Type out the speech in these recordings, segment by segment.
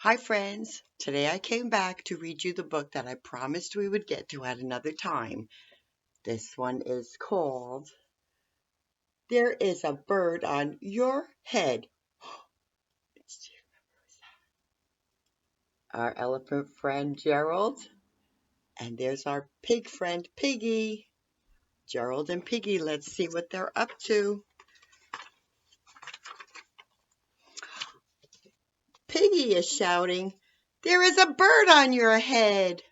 Hi friends, today I came back to read you the book that I promised we would get to at another time. This one is called There is a Bird on Your Head. It's our elephant friend Gerald, and there's our pig friend Piggy. Gerald and Piggy, let's see what they're up to. Piggy is shouting, "There is a bird on your head."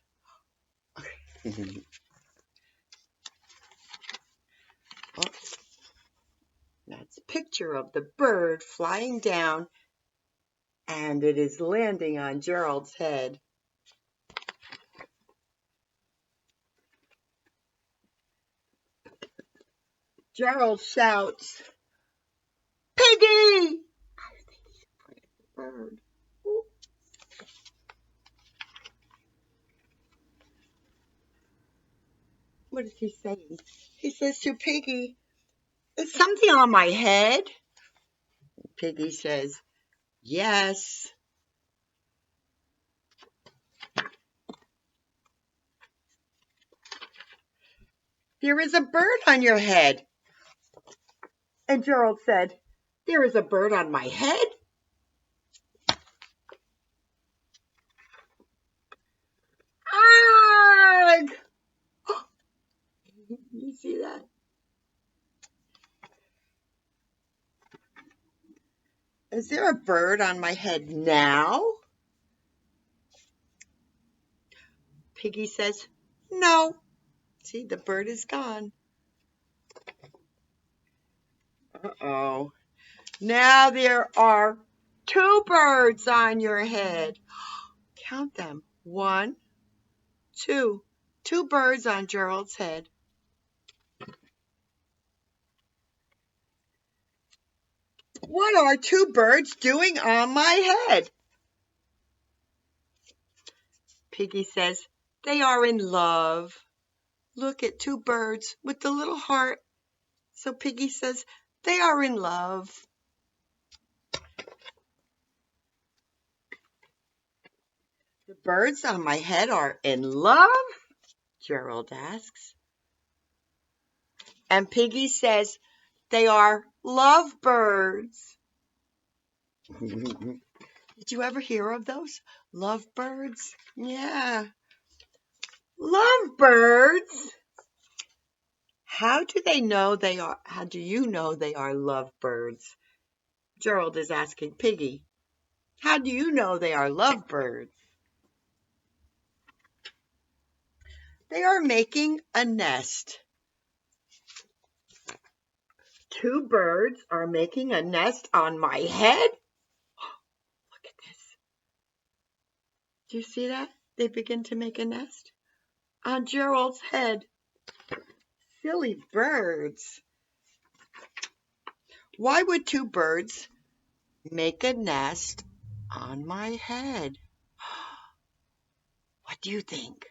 That's a picture of the bird flying down, and it is landing on Gerald's head. Gerald shouts, "Piggy!" Bird. What is he saying? He says to Piggy, "Is something on my head?" Piggy says, "Yes." "There is a bird on your head." And Gerald said, "There is a bird on my head?" Arg! You see that? Is there a bird on my head now? Piggy says, "No." See, the bird is gone. Uh-oh. Now there are 2 birds on your head. Count them. 1, 2. 2 birds on Gerald's head. What are 2 birds doing on my head? Piggy says, "They are in love." Look at 2 birds with the little heart. So Piggy says, "They are in love." "The birds on my head are in love?" Gerald asks. And Piggy says, "They are lovebirds." Did you ever hear of those? Lovebirds? Yeah. Lovebirds? How do you know they are lovebirds? Gerald is asking Piggy. How do you know they are lovebirds? They are making a nest. 2 birds are making a nest on my head? Look at this. Do you see that? They begin to make a nest on Gerald's head. Silly birds. Why would 2 birds make a nest on my head? What do you think?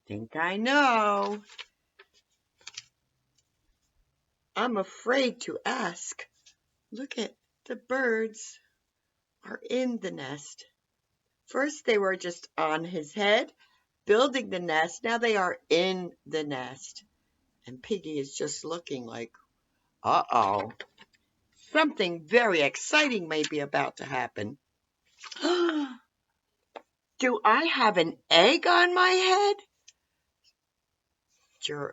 Think I know. I'm afraid to ask. Look at the birds are in the nest. First they were just on his head, building the nest. Now they are in the nest. And Piggy is just looking like, uh-oh. Something very exciting may be about to happen. Do I have an egg on my head?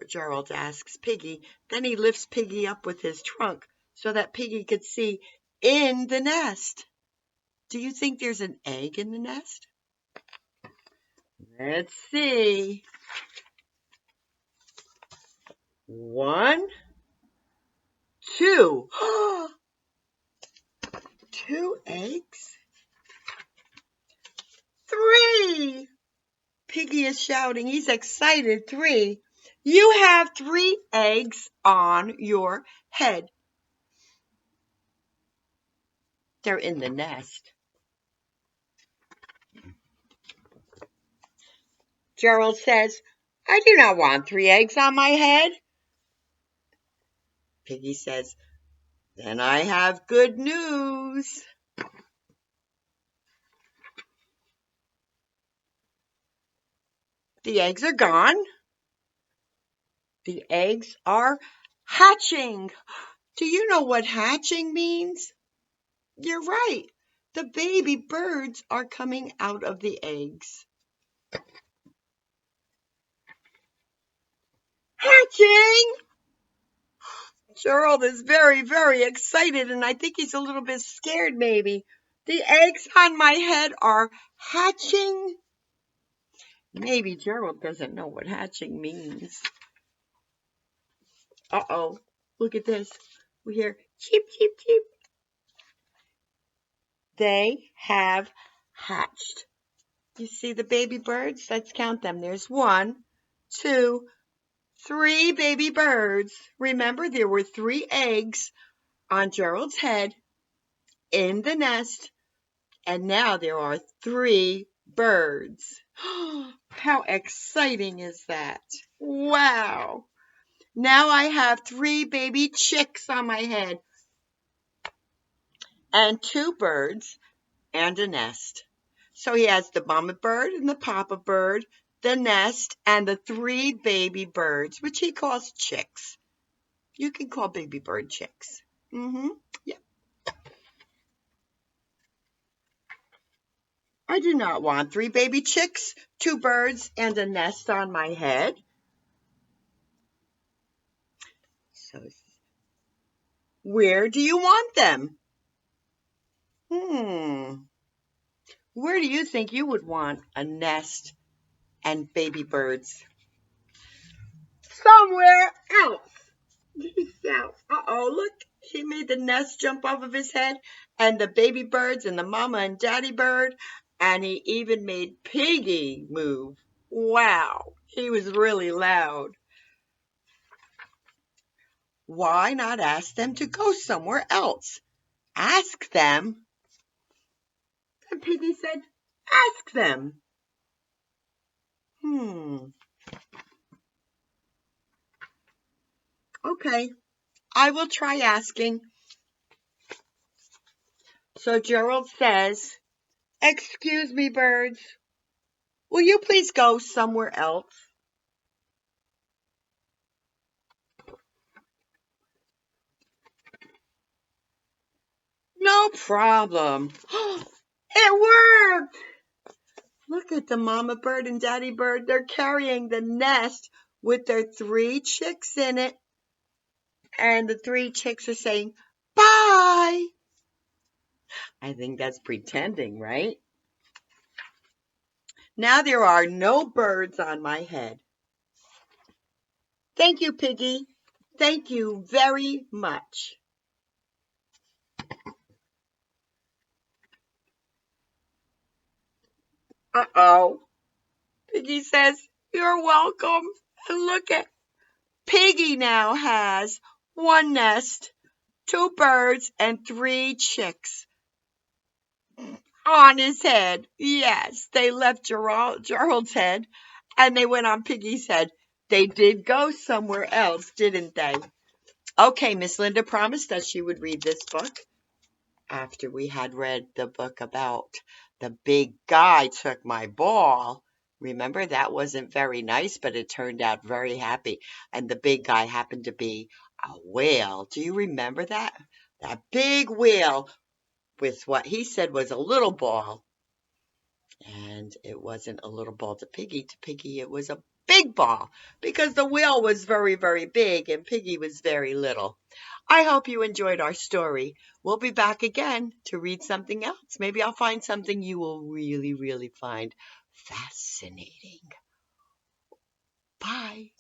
Gerald asks Piggy. Then he lifts Piggy up with his trunk so that Piggy could see in the nest. Do you think there's an egg in the nest? Let's see. 1, 2. 2 eggs? 3. Piggy is shouting. He's excited. 3. You have 3 eggs on your head. They're in the nest. Gerald says, "I do not want 3 eggs on my head." Piggy says, Then I have good news. The eggs are gone. The eggs are hatching. Do you know what hatching means? You're right. The baby birds are coming out of the eggs. Hatching! Gerald is very, very excited, and I think he's a little bit scared, maybe. The eggs on my head are hatching. Maybe Gerald doesn't know what hatching means. Uh-oh. Look at this. We hear cheep, cheep, cheep. They have hatched. You see the baby birds? Let's count them. There's 1, 2, 3 baby birds. Remember, there were 3 eggs on Gerald's head in the nest, and now there are 3 birds. How exciting is that? Wow. Now I have 3 baby chicks on my head and 2 birds and a nest. So he has the mama bird and the papa bird, the nest, and the 3 baby birds, which he calls chicks. You can call baby bird chicks. Yeah. I do not want 3 baby chicks, 2 birds, and a nest on my head. So, where do you want them? Where do you think you would want a nest and baby birds? Somewhere else. Uh-oh, look. He made the nest jump off of his head, and the baby birds and the mama and daddy bird, and he even made Piggy move. Wow, he was really loud. Why not ask them to go somewhere else? Ask them? And Piggy said, ask them. Okay, I will try asking. So Gerald says, excuse me, birds. Will you please go somewhere else? No problem. It worked! Look at the mama bird and daddy bird. They're carrying the nest with their 3 chicks in it. And the 3 chicks are saying, bye. I think that's pretending, right? Now there are no birds on my head. Thank you, Piggy. Thank you very much. Uh-oh. Piggy says, you're welcome. And look at Piggy now has 1 nest, 2 birds, and 3 chicks on his head. Yes, they left Gerald's head and they went on Piggy's head. They did go somewhere else, didn't they? Okay, Miss Linda promised that she would read this book after we had read the book about the big guy took my ball. Remember, that wasn't very nice, but it turned out very happy. And the big guy happened to be a whale. Do you remember that? That big whale with what he said was a little ball. And it wasn't a little ball to Piggy. To Piggy, it was a big ball because the whale was very, very big and Piggy was very little. I hope you enjoyed our story. We'll be back again to read something else. Maybe I'll find something you will really, really find fascinating. Bye.